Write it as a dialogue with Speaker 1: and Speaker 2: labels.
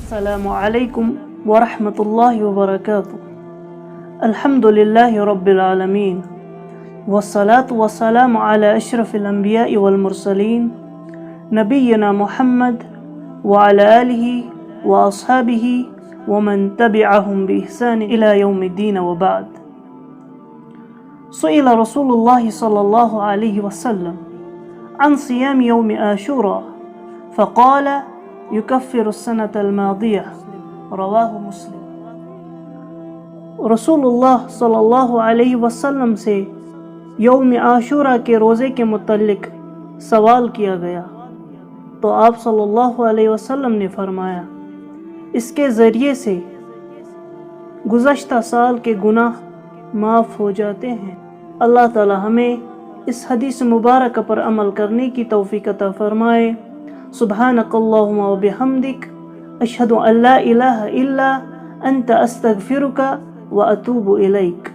Speaker 1: अस्सलामु अलैकुम व रहमतुल्लाहि व बरकातुहू। अल्हम्दुलिल्लाहि रब्बिल आलमीन वस्सलातु वस्सलामु अला अशरफिल अंबियाइ वल मुरसलीन नबिय्यिना मुहम्मद व अला आलिहि व अस्हाबिहि व मन तबिअहुम बिइहसान इला यौमिद्दीन व बाद। सुइल रसूलुल्लाह सल्लल्लाहु अलैहि वसल्लम अन सियाम यौम आशूरा फ़क़ाल युकफ़्फ़िरु अस्सनतल मादिया, रवाहु मुस्लिम। रसूलुल्लाह सल्लल्लाहु अलैहि वसल्लम से यौम आशूरा के रोज़े के मुतल्लिक सवाल किया गया तो आप सल्लल्लाहु अलैहि वसल्लम ने फरमाया, इसके ज़रिए से गुज़श्ता साल के गुनाह माफ़ हो जाते हैं। अल्लाह ताला हमें इस हदीस मुबारक पर अमल करने की तौफ़ीक़ अता फ़रमाए। सुब्हानकल्लाहुम्मा व बिहम्दिक अशहदु अन ला इलाहा इल्ला अंत अस्तगफिरुका व अतूबु इलैक।